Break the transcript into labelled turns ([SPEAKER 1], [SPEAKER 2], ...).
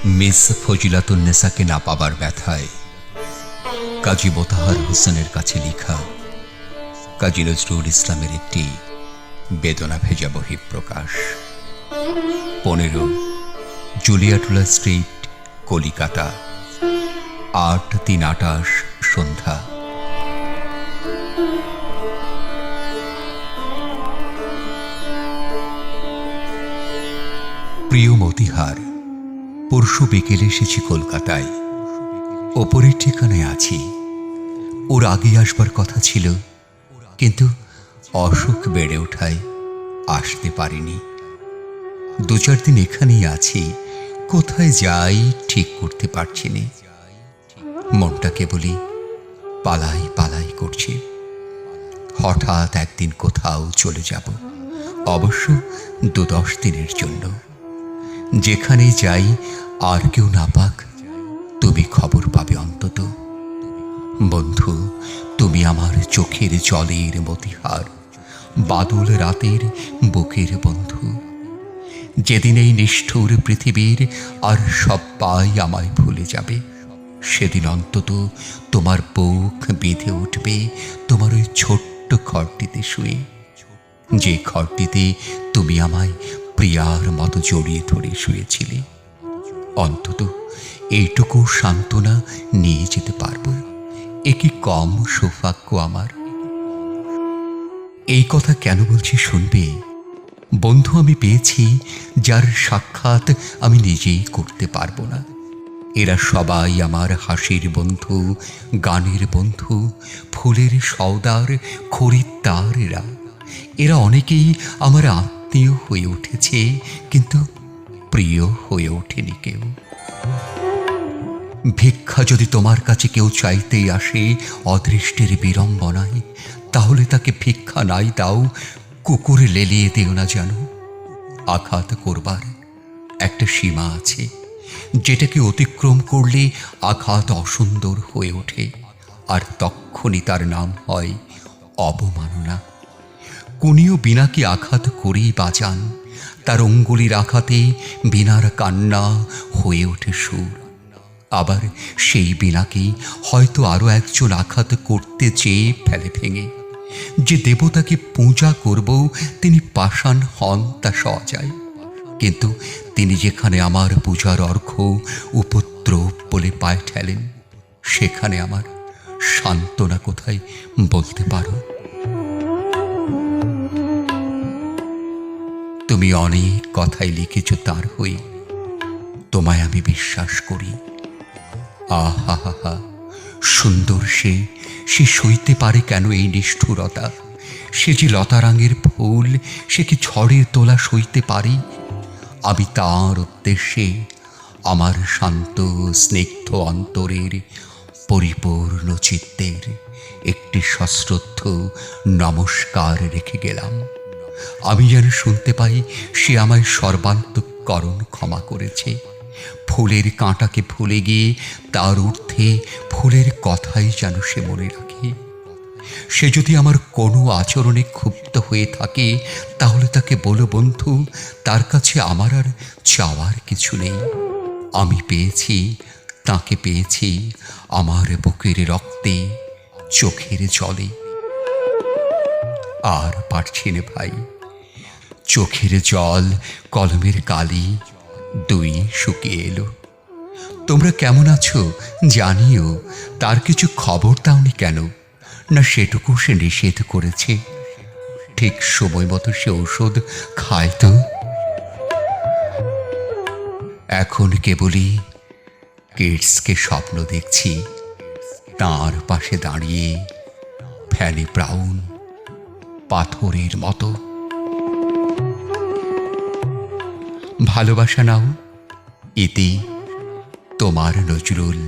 [SPEAKER 1] Miss ফজিলাতুন্নেসাকে না পাবার ব্যথায় কাজী মোতাহার হোসেনের কাছে লেখা কাজী নজরুল ইসলামের একটি বেদনা ভেজা বহি প্রকাশ। 15 জুলিয়াটুলা স্ট্রিট, কলিকাতা, 8/3/28 সন্ধ্যা। প্রিয় মতিহার, পরশু বিকেলে এসেছি কলকাতায়। ওপরের ঠিকানায় আছি। ওর আগে আসবার কথা ছিল, কিন্তু অসুখ বেড়ে ওঠায় আসতে পারিনি। 2-4 দিন এখানেই আছি। কোথায় যাই ঠিক করতে পারছি না। মনটা কেবলই পালাই পালাই করছে। হঠাৎ একদিন কোথাও চলে যাব, অবশ্য 2-10 দিনের জন্য। যেখানে যাই আর কেউ না পাক, তুমি খবর পাবে অন্তত। বন্ধু, তুমি আমার চোখের জলের মতিহার, বাদল রাতের বুকের বন্ধু। যেদিন এই নিষ্ঠুর পৃথিবীর আর সবাই আমায় ভুলে যাবে, সেদিন অন্তত তোমার বুক বেঁধে উঠবে তোমার ওই ছোট্ট ঘরটিতে শুয়ে, যে ঘরটিতে তুমি আমায় প্রিয়ার মতো জড়িয়ে ধরে শুয়েছিলে। অন্তত এইটুকু সান্ত্বনা নিয়ে যেতে পারবো। এ কি কম সৌভাগ্য আমার? এই কথা কেন বলছি শুনবে। বন্ধু আমি পেয়েছি, যার সাক্ষাৎ আমি নিজেই করতে পারবো না। এরা সবাই আমার হাসির বন্ধু, গানের বন্ধু, ফুলের সওদার খরিদ্দার। এরা অনেকেই আমার আত্মীয় হয়ে উঠেছে, কিন্তু প্রিয় হয়ে ওঠেনি কেউ। ভিক্ষা যদি তোমার কাছে কেউ চাইতেই আসে অদৃষ্টের বিড়ম্বনায়, তাহলে তাকে ভিক্ষা নাই দাও, কুকুরে লেলিয়ে দিও না যেন। আঘাত করবার একটা সীমা আছে, যেটাকে অতিক্রম করলে আঘাত অসুন্দর হয়ে ওঠে, আর তক্ষণই তার নাম হয় অবমাননা। কুনিও বীণাকে আঘাত করেই বাজান, তার অঙ্গুলির আঘাতে বীণার কান্না হয়ে ওঠে সুর। আবার সেই বীণাকেই হয়তো আরো একজন আঘাত করতে চেয়ে ফেলে ভেঙে। যে দেবতাকে পূজা করব, তিনি পাষাণ হন তা সজায়, কিন্তু তিনি যেখানে আমার পূজার অর্ঘ্য উপদ্রব বলে পায়ে ঠেলেন, সেখানে আমার সান্ত্বনা কোথায় বলতে পারো? তুমি অনেক কথাই লিখেছ তার হয়ে, তোমায় আমি বিশ্বাস করি। আহা হা হা, সুন্দর সে সইতে পারে কেন এই নিষ্ঠুরতা? সে যে লতারাঙের ফুল, সে কি ঝড়ের তোলা সইতে পারে? আমি তার উদ্দেশ্যে আমার শান্ত স্নিগ্ধ অন্তরের পরিপূর্ণ চিত্তের একটি সশ্রদ্ধ নমস্কার রেখে গেলাম। আমি যেন শুনতে পাই সে আমায় সর্বান্তঃকরণ ক্ষমা করেছে। ফুলের কাঁটাকে ভুলে গিয়ে তার ঊর্ধ্বে ফুলের কথাই যেন সে মনে রাখে। সে যদি আমার কোনো আচরণে ক্ষুব্ধ হয়ে থাকে, তাহলে তাকে বলো, বন্ধু, তার কাছে আমার আর চাওয়ার কিছু নেই। আমি পেয়েছি, তাকে পেয়েছি আমার বুকের রক্তে, চোখের জলে। আর পারছি না ভাই, চোখের জল, কলমের কালি দুই শুকিয়ে এলো। তোমরা কেমন আছো জানিও, তার কিছু খবর দাওনি কেন? না সেটুকু সে নিষেধ করেছে? ঠিক সময় মতো সে ঔষধ খায় তো? এখন কেবলই কিডসকে স্বপ্ন দেখছি, তার পাশে দাঁড়িয়ে ফ্যানি ব্রাউন পাথরের মতো। ভালোবাসা নাও, ইতি তোমার নজরুল।